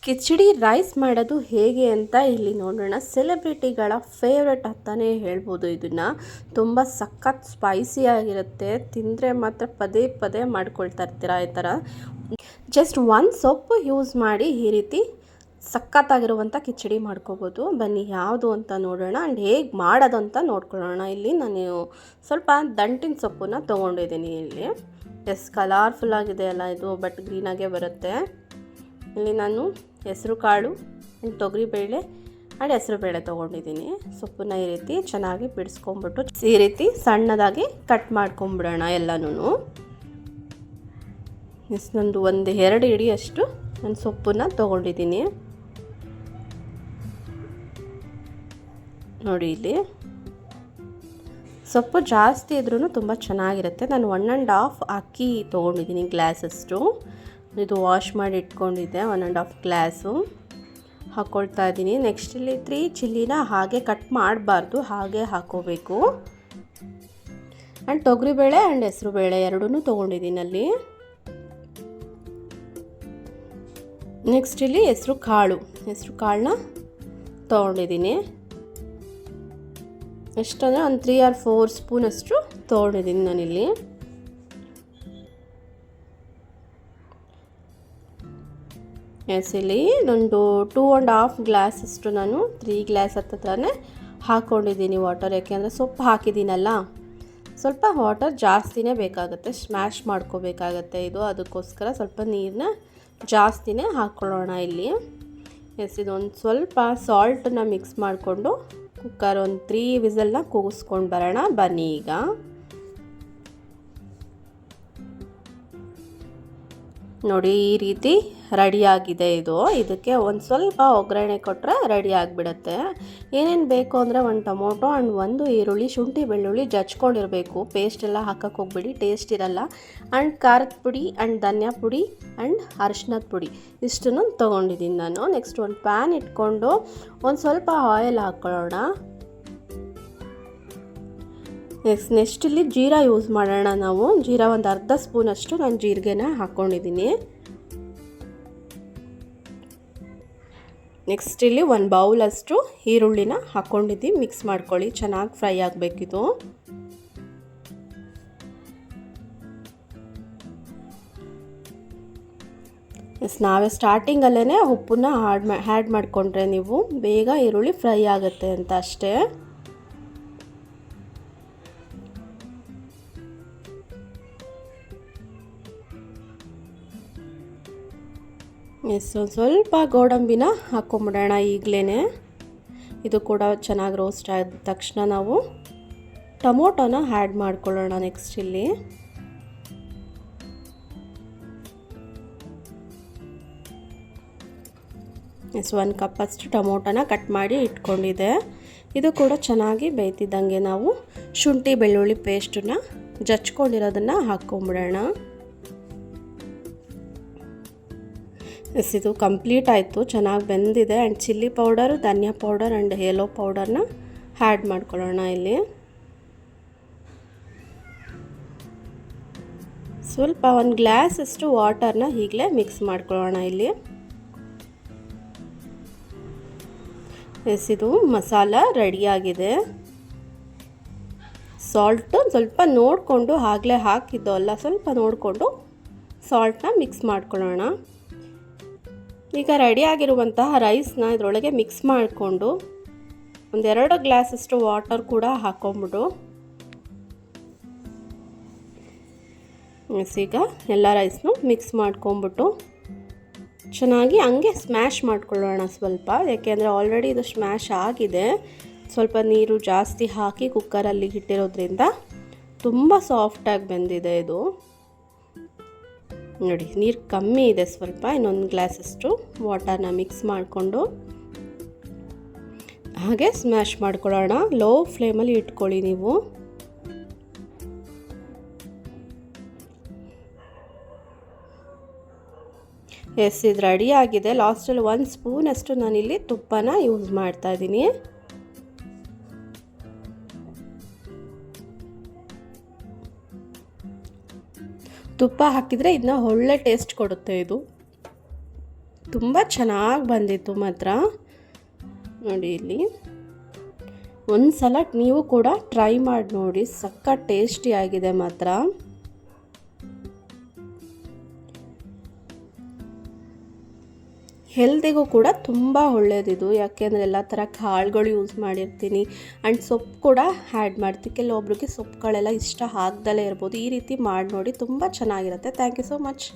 Khichdi rice ಮಾಡೋದು ಹೇಗೆ ಅಂತ ಇಲ್ಲಿ ನೋಡೋಣ. ಸೆಲೆಬ್ರಿಟಿಗಳ ಫೇವ್ರೆಟ್ ಅಂತಾನೆ ಹೇಳ್ಬೋದು. ಇದನ್ನು ತುಂಬ ಸಖತ್ ಸ್ಪೈಸಿಯಾಗಿರುತ್ತೆ. ತಿಂದರೆ ಮಾತ್ರ ಪದೇ ಪದೇ ಮಾಡ್ಕೊಳ್ತಾ ಇರ್ತೀರ ಈ ಥರ. ಜಸ್ಟ್ ಒಂದು ಸೊಪ್ಪು ಯೂಸ್ ಮಾಡಿ ಈ ರೀತಿ ಸಖತ್ತಾಗಿರುವಂಥ ಕಿಚಡಿ ಮಾಡ್ಕೋಬೋದು. ಬನ್ನಿ ಯಾವುದು ಅಂತ ನೋಡೋಣ ಆ್ಯಂಡ್ ಹೇಗೆ ಮಾಡೋದು ಅಂತ ನೋಡ್ಕೊಳ್ಳೋಣ. ಇಲ್ಲಿ ನಾನು ಸ್ವಲ್ಪ ದಂಟಿನ ಸೊಪ್ಪನ್ನ ತೊಗೊಂಡಿದ್ದೀನಿ. ಇಲ್ಲಿ ಕಲರ್ಫುಲ್ ಆಗಿದೆ ಅಲ್ಲ ಇದು, ಬಟ್ ಗ್ರೀನಾಗೇ ಬರುತ್ತೆ. ಇಲ್ಲಿ ನಾನು ಹೆಸರು ಕಾಳು ಆ್ಯಂಡ್ ತೊಗರಿಬೇಳೆ ಆ್ಯಂಡ್ ಹೆಸರು ಬೇಳೆ ತೊಗೊಂಡಿದ್ದೀನಿ. ಸೊಪ್ಪನ್ನ ಈ ರೀತಿ ಚೆನ್ನಾಗಿ ಬಿಡಿಸ್ಕೊಂಬಿಟ್ಟು ಈ ರೀತಿ ಸಣ್ಣದಾಗಿ ಕಟ್ ಮಾಡ್ಕೊಂಬಿಡೋಣ ಎಲ್ಲನೂ. ನಂದು ಒಂದು 2 ಹಿಡಿಯಷ್ಟು ನಾನು ಸೊಪ್ಪನ್ನ ತೊಗೊಂಡಿದ್ದೀನಿ. ನೋಡಿ ಇಲ್ಲಿ ಸೊಪ್ಪು ಜಾಸ್ತಿ ಇದ್ರೂ ತುಂಬ ಚೆನ್ನಾಗಿರುತ್ತೆ. ನಾನು 1.5 ಅಕ್ಕಿ ತೊಗೊಂಡಿದ್ದೀನಿ ಗ್ಲಾಸಷ್ಟು. ಇದು ವಾಶ್ ಮಾಡಿ ಇಟ್ಕೊಂಡಿದ್ದೆ. 1.5 ಗ್ಲಾಸು ಹಾಕ್ಕೊಳ್ತಾ ಇದ್ದೀನಿ. ನೆಕ್ಸ್ಟ್ ಇಲ್ಲಿ 3 ಚಿಲ್ಲಿನ ಹಾಗೆ ಕಟ್ ಮಾಡಬಾರ್ದು, ಹಾಗೆ ಹಾಕೋಬೇಕು. ಆ್ಯಂಡ್ ತೊಗರಿಬೇಳೆ ಆ್ಯಂಡ್ ಹೆಸರು ಬೇಳೆ ಎರಡೂ ತೊಗೊಂಡಿದ್ದೀನಿ ಅಲ್ಲಿ. ನೆಕ್ಸ್ಟ್ ಇಲ್ಲಿ ಹೆಸರು ಕಾಳನ್ನ ತೊಗೊಂಡಿದ್ದೀನಿ. ಎಷ್ಟಂದರೆ ಒಂದು 3 or 4 ಸ್ಪೂನಷ್ಟು ತೊಗೊಂಡಿದ್ದೀನಿ ನಾನಿಲ್ಲಿ. ಇಲ್ಲಿ ಒಂದು 2.5 ಗ್ಲಾಸಷ್ಟು ನಾನು 3 ಗ್ಲಾಸ್ ಹತ್ತತ್ರನೇ ಹಾಕ್ಕೊಂಡಿದ್ದೀನಿ ವಾಟರ್. ಯಾಕೆಂದರೆ ಸೊಪ್ಪು ಹಾಕಿದ್ದೀನಲ್ಲ, ಸ್ವಲ್ಪ ವಾಟರ್ ಜಾಸ್ತಿನೇ ಬೇಕಾಗುತ್ತೆ, ಸ್ಮ್ಯಾಶ್ ಮಾಡ್ಕೋಬೇಕಾಗತ್ತೆ ಇದು. ಅದಕ್ಕೋಸ್ಕರ ಸ್ವಲ್ಪ ನೀರನ್ನ ಜಾಸ್ತಿನೇ ಹಾಕ್ಕೊಳ್ಳೋಣ ಇಲ್ಲಿ. ಇದೊಂದು ಸ್ವಲ್ಪ ಸಾಲ್ಟನ್ನ ಮಿಕ್ಸ್ ಮಾಡಿಕೊಂಡು ಕುಕ್ಕರ್ ಒಂದು 3 ವಿಸಲ್ನ ಕೂಗಿಸ್ಕೊಂಡು ಬರೋಣ. ಬನ್ನಿ ಈಗ ನೋಡಿ ಈ ರೀತಿ ರೆಡಿಯಾಗಿದೆ ಇದು. ಇದಕ್ಕೆ ಒಂದು ಸ್ವಲ್ಪ ಒಗ್ಗರಣೆ ಕೊಟ್ಟರೆ ರೆಡಿ ಆಗಿಬಿಡುತ್ತೆ. ಏನೇನು ಬೇಕು ಅಂದರೆ ಒಂದು ಟೊಮೊಟೊ ಆ್ಯಂಡ್ 1 ಈರುಳ್ಳಿ, ಶುಂಠಿ ಬೆಳ್ಳುಳ್ಳಿ ಜಜ್ಕೊಂಡಿರಬೇಕು. ಪೇಸ್ಟ್ ಎಲ್ಲ ಹಾಕಕ್ಕೆ ಹೋಗ್ಬಿಡಿ, ಟೇಸ್ಟ್ ಇರಲ್ಲ. ಆ್ಯಂಡ್ ಖಾರದ ಪುಡಿ ಆ್ಯಂಡ್ ಧನಿಯಾ ಪುಡಿ ಆ್ಯಂಡ್ ಅರಿಶಿನದ ಪುಡಿ ಇಷ್ಟನ್ನು ತೊಗೊಂಡಿದ್ದೀನಿ ನಾನು. ನೆಕ್ಸ್ಟ್ ಒಂದು ಪ್ಯಾನ್ ಇಟ್ಕೊಂಡು ಒಂದು ಸ್ವಲ್ಪ ಆಯಿಲ್ ಹಾಕ್ಕೊಳ್ಳೋಣ. ನೆಕ್ಸ್ಟ್ ಇಲ್ಲಿ ಜೀರಾ ಯೂಸ್ ಮಾಡೋಣ ನಾವು. ಜೀರಾ ಒಂದು ಅರ್ಧ ಸ್ಪೂನಷ್ಟು ನಾನು ಜೀರಿಗೆನ ಹಾಕ್ಕೊಂಡಿದ್ದೀನಿ. ನೆಕ್ಸ್ಟ್ ಇಲ್ಲಿ 1 ಬೌಲಷ್ಟು ಈರುಳ್ಳಿನ ಹಾಕ್ಕೊಂಡಿದ್ದೀನಿ. ಮಿಕ್ಸ್ ಮಾಡ್ಕೊಳ್ಳಿ, ಚೆನ್ನಾಗಿ ಫ್ರೈ ಆಗಬೇಕಿದು. ನಾವೇ ಸ್ಟಾರ್ಟಿಂಗಲ್ಲೇ ಉಪ್ಪನ್ನ ಆ್ಯಡ್ ಮಾಡಿಕೊಂಡ್ರೆ ನೀವು ಬೇಗ ಈರುಳ್ಳಿ ಫ್ರೈ ಆಗುತ್ತೆ ಅಂತ ಅಷ್ಟೇ. ಸ್ವಲ್ಪ ಗೋಡಂಬಿನ ಹಾಕ್ಕೊಂಬಿಡೋಣ ಈಗಲೇ. ಇದು ಕೂಡ ಚೆನ್ನಾಗಿ ರೋಸ್ಟ್ ಆದ ತಕ್ಷಣ ನಾವು ಟೊಮೊಟೊನ ಆ್ಯಡ್ ಮಾಡ್ಕೊಳ್ಳೋಣ. ನೆಕ್ಸ್ಟ್ ಇಲ್ಲಿ ಒಂದು ಕಪ್ಪಷ್ಟು ಟೊಮೊಟೊನ ಕಟ್ ಮಾಡಿ ಇಟ್ಕೊಂಡಿದ್ದೆ. ಇದು ಕೂಡ ಚೆನ್ನಾಗಿ ಬೇಯ್ತಿದ್ದಂಗೆ ನಾವು ಶುಂಠಿ ಬೆಳ್ಳುಳ್ಳಿ ಪೇಸ್ಟನ್ನ ಜಚ್ಕೊಂಡಿರೋದನ್ನು ಹಾಕ್ಕೊಂಬಿಡೋಣ. ಇದು ಕಂಪ್ಲೀಟ್ ಆಯಿತು, ಚೆನ್ನಾಗಿ ಬೆಂದಿದೆ. ಆ್ಯಂಡ್ ಚಿಲ್ಲಿ ಪೌಡರ್, ಧನಿಯಾ ಪೌಡರ್ ಆ್ಯಂಡ್ ಯೆಲ್ಲೋ ಪೌಡರ್ನ ಆ್ಯಡ್ ಮಾಡ್ಕೊಳ್ಳೋಣ ಇಲ್ಲಿ. ಸ್ವಲ್ಪ 1 ಗ್ಲಾಸಷ್ಟು ವಾಟರ್ನ ಈಗಲೇ ಮಿಕ್ಸ್ ಮಾಡ್ಕೊಳ್ಳೋಣ ಇಲ್ಲಿ. ಇದು ಮಸಾಲ ರೆಡಿಯಾಗಿದೆ. ಸಾಲ್ಟು ಸ್ವಲ್ಪ ನೋಡಿಕೊಂಡು, ಆಗಲೇ ಹಾಕಿದ್ದು ಅಲ್ಲ, ಸ್ವಲ್ಪ ನೋಡಿಕೊಂಡು ಸಾಲ್ಟನ್ನ ಮಿಕ್ಸ್ ಮಾಡ್ಕೊಳ್ಳೋಣ. ಈಗ ರೆಡಿಯಾಗಿರುವಂತಹ ರೈಸ್ನ ಇದರೊಳಗೆ ಮಿಕ್ಸ್ ಮಾಡಿಕೊಂಡು 1-2 ಗ್ಲಾಸಷ್ಟು ವಾಟರ್ ಕೂಡ ಹಾಕ್ಕೊಂಬಿಡು. ಈಗ ಎಲ್ಲ ರೈಸ್ನು ಮಿಕ್ಸ್ ಮಾಡ್ಕೊಂಬಿಟ್ಟು ಚೆನ್ನಾಗಿ ಹಂಗೆ ಸ್ಮ್ಯಾಶ್ ಮಾಡ್ಕೊಳ್ಳೋಣ ಸ್ವಲ್ಪ. ಯಾಕೆಂದರೆ ಆಲ್ರೆಡಿ ಇದು ಸ್ಮ್ಯಾಶ್ ಆಗಿದೆ. ಸ್ವಲ್ಪ ನೀರು ಜಾಸ್ತಿ ಹಾಕಿ ಕುಕ್ಕರಲ್ಲಿ ಇಟ್ಟಿರೋದ್ರಿಂದ ತುಂಬ ಸಾಫ್ಟಾಗಿ ಬೆಂದಿದೆ ಇದು. ನೋಡಿ ನೀರು ಕಮ್ಮಿ ಇದೆ ಸ್ವಲ್ಪ. ಇನ್ನೊಂದು ಗ್ಲಾಸಷ್ಟು ವಾಟರ್ನ ಮಿಕ್ಸ್ ಮಾಡಿಕೊಂಡು ಹಾಗೆ ಸ್ಮ್ಯಾಶ್ ಮಾಡ್ಕೊಳ್ಳೋಣ. ಲೋ ಫ್ಲೇಮಲ್ಲಿ ಇಟ್ಕೊಳ್ಳಿ ನೀವು. ಇದು ರೆಡಿ ಆಗಿದೆ. ಲಾಸ್ಟಲ್ಲಿ 1 ಸ್ಪೂನಷ್ಟು ನಾನಿಲ್ಲಿ ತುಪ್ಪನ ಯೂಸ್ ಮಾಡ್ತಾ ಇದ್ದೀನಿ. ತುಪ್ಪ ಹಾಕಿದರೆ ಇದನ್ನ ಒಳ್ಳೆ ಟೇಸ್ಟ್ ಕೊಡುತ್ತೆ ಇದು. ತುಂಬ ಚೆನ್ನಾಗಿ ಬಂದಿತ್ತು ಮಾತ್ರ. ನೋಡಿ ಇಲ್ಲಿ ಒಂದು ಸಲ ನೀವು ಕೂಡ ಟ್ರೈ ಮಾಡಿ ನೋಡಿ, ಸಖತ್ ಟೇಸ್ಟಿಯಾಗಿದೆ ಮಾತ್ರ. ಹೆಲ್ದಿಗೂ ಕೂಡ ತುಂಬ ಒಳ್ಳೆಯದಿದು, ಯಾಕೆಂದರೆ ಎಲ್ಲ ಥರ ಕಾಳುಗಳು ಯೂಸ್ ಮಾಡಿರ್ತೀನಿ ಆ್ಯಂಡ್ ಸೊಪ್ಪು ಕೂಡ ಆ್ಯಡ್ ಮಾಡ್ತೀನಿ. ಕೆಲವೊಬ್ರಿಗೆ ಸೊಪ್ಪುಗಳೆಲ್ಲ ಇಷ್ಟ ಆಗ್ದಲೇ ಇರ್ಬೋದು. ಈ ರೀತಿ ಮಾಡಿ ನೋಡಿ, ತುಂಬ ಚೆನ್ನಾಗಿರುತ್ತೆ. Thank you so much.